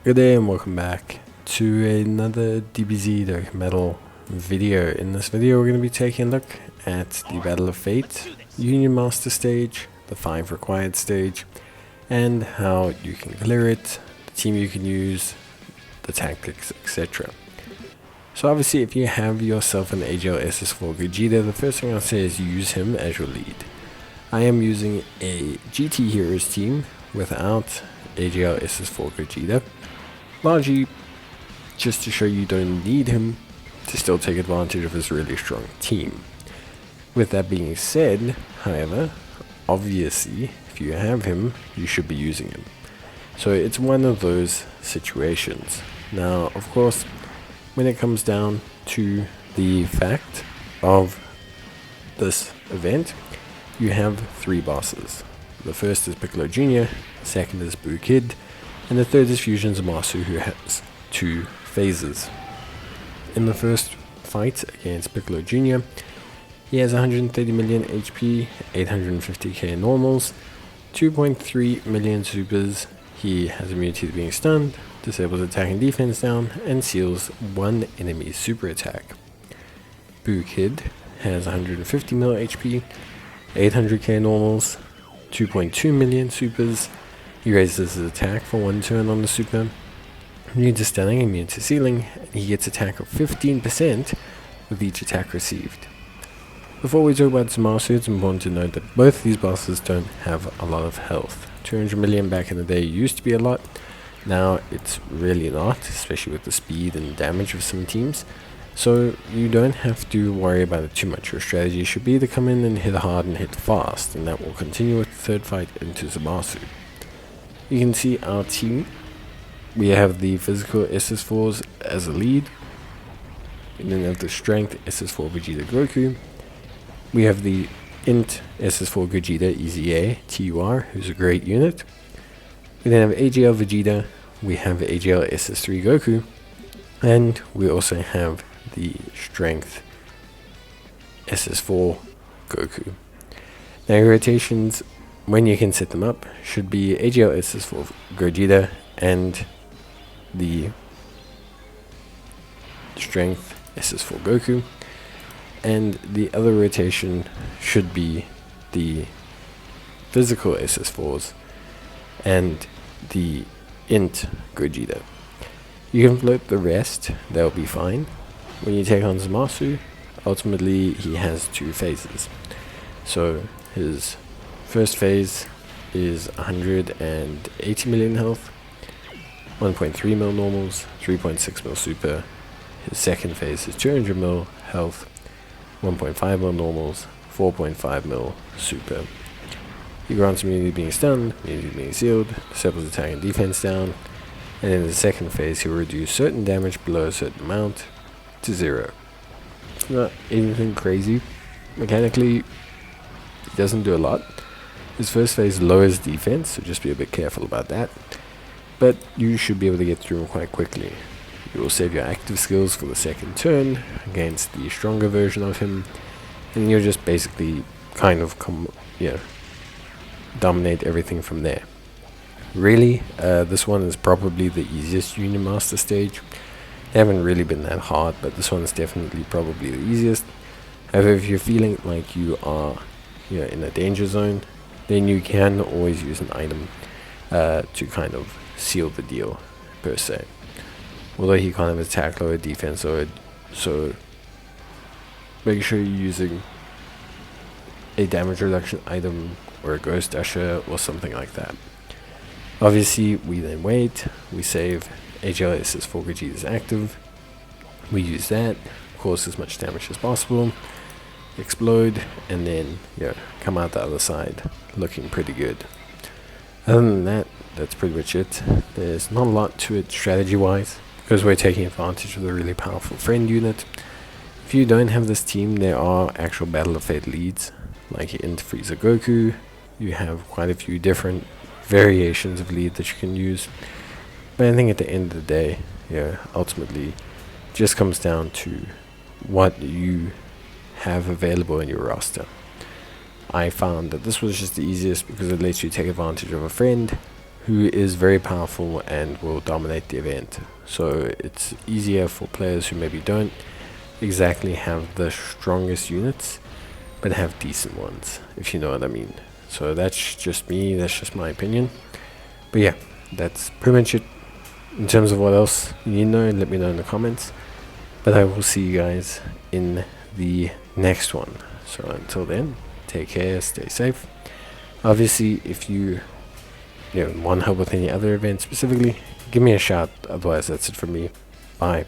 Good day and welcome back to another DBZ Dokkan Battle video. In this video we're going to be taking a look at the Battle of Fate, Union Master stage, the 5 required stage, and how you can clear it, the team you can use, the tactics, etc. So obviously if you have yourself an AGL SS4 Gogeta, the first thing I'll say is use him as your lead. I am using a GT Heroes team without AGL SS4 Gogeta, largely just to show you don't need him to still take advantage of his really strong team. With that being said, however, obviously if you have him, you should be using him. So it's one of those situations. Now of course, when it comes down to the fact of this event, you have 3 bosses. The first is Piccolo Jr., the second is Boo Kid, and the third is Fusion Zamasu, who has 2 phases. In the first fight against Piccolo Jr., he has 130 million HP, 850k normals, 2.3 million supers. He has immunity to being stunned, disables attack and defense down, and seals 1 enemy super attack. Boo Kid has 150 mil HP, 800k normals, 2.2 million supers. He raises his attack for 1 turn on the super, immune to stunning, immune to sealing, and he gets attack of 15% with each attack received. Before we talk about Zamasu, it's important to note that both of these bosses don't have a lot of health. 200 million back in the day used to be a lot, now it's really not, especially with the speed and damage of some teams. So you don't have to worry about it too much. Your strategy should be to come in and hit hard and hit fast, and that will continue with the third fight into Zamasu. You can see our team. We have the physical SS4s as a lead. We then have the strength SS4 Vegeta Goku. We have the int SS4 Gogeta EZA TUR, who's a great unit. We then have AGL Vegeta. We have AGL SS3 Goku. And we also have the strength SS4 Goku. Now your rotations, when you can set them up, should be AGL SS4 Gogeta and the strength SS4 Goku, and the other rotation should be the physical SS4s and the int Gogeta. You can float the rest, that'll be fine. When you take on Zamasu, ultimately he has 2 phases. So his first phase is 180 million health, 1.3 mil normals, 3.6 mil super. His second phase is 200 mil health, 1.5 mil normals, 4.5 mil super. He grants immunity being stunned, immunity being sealed, disables attack and defense down, and in the second phase he will reduce certain damage below a certain amount to 0. It's not anything crazy. Mechanically, he doesn't do a lot. His first phase lowers defense, so just be a bit careful about that. But you should be able to get through him quite quickly. You will save your active skills for the second turn against the stronger version of him, and you'll just basically kind of dominate everything from there. Really, this one is probably the easiest Union Master stage. They haven't really been that hard, but this one is definitely probably the easiest. However, if you're feeling like you are in a danger zone, then you can always use an item to kind of seal the deal, per se. Although he can't have attack lower, defense lower, so make sure you're using a damage reduction item or a ghost usher or something like that. Obviously, we then wait, we save AGL SS4 Gogeta is active, we use that, cause as much damage as possible, explode, and then come out the other side looking pretty good. Other than that, that's pretty much it. There's not a lot to it strategy wise, because we're taking advantage of the really powerful friend unit. If you don't have this team, there are actual Battle of Fate leads, like int Frieza Goku. You have quite a few different variations of lead that you can use. But I think at the end of the day, ultimately just comes down to what you have available in your roster. I found that this was just the easiest because it lets you take advantage of a friend who is very powerful and will dominate the event. So it's easier for players who maybe don't exactly have the strongest units, but have decent ones, if you know what I mean. So that's just me, that's just my opinion. But yeah, that's pretty much it. In terms of what else you need to know, let me know in the comments. But I will see you guys in the next one. So until then, take care, stay safe. Obviously, if you want help with any other event specifically, give me a shout. Otherwise, that's it for me. Bye.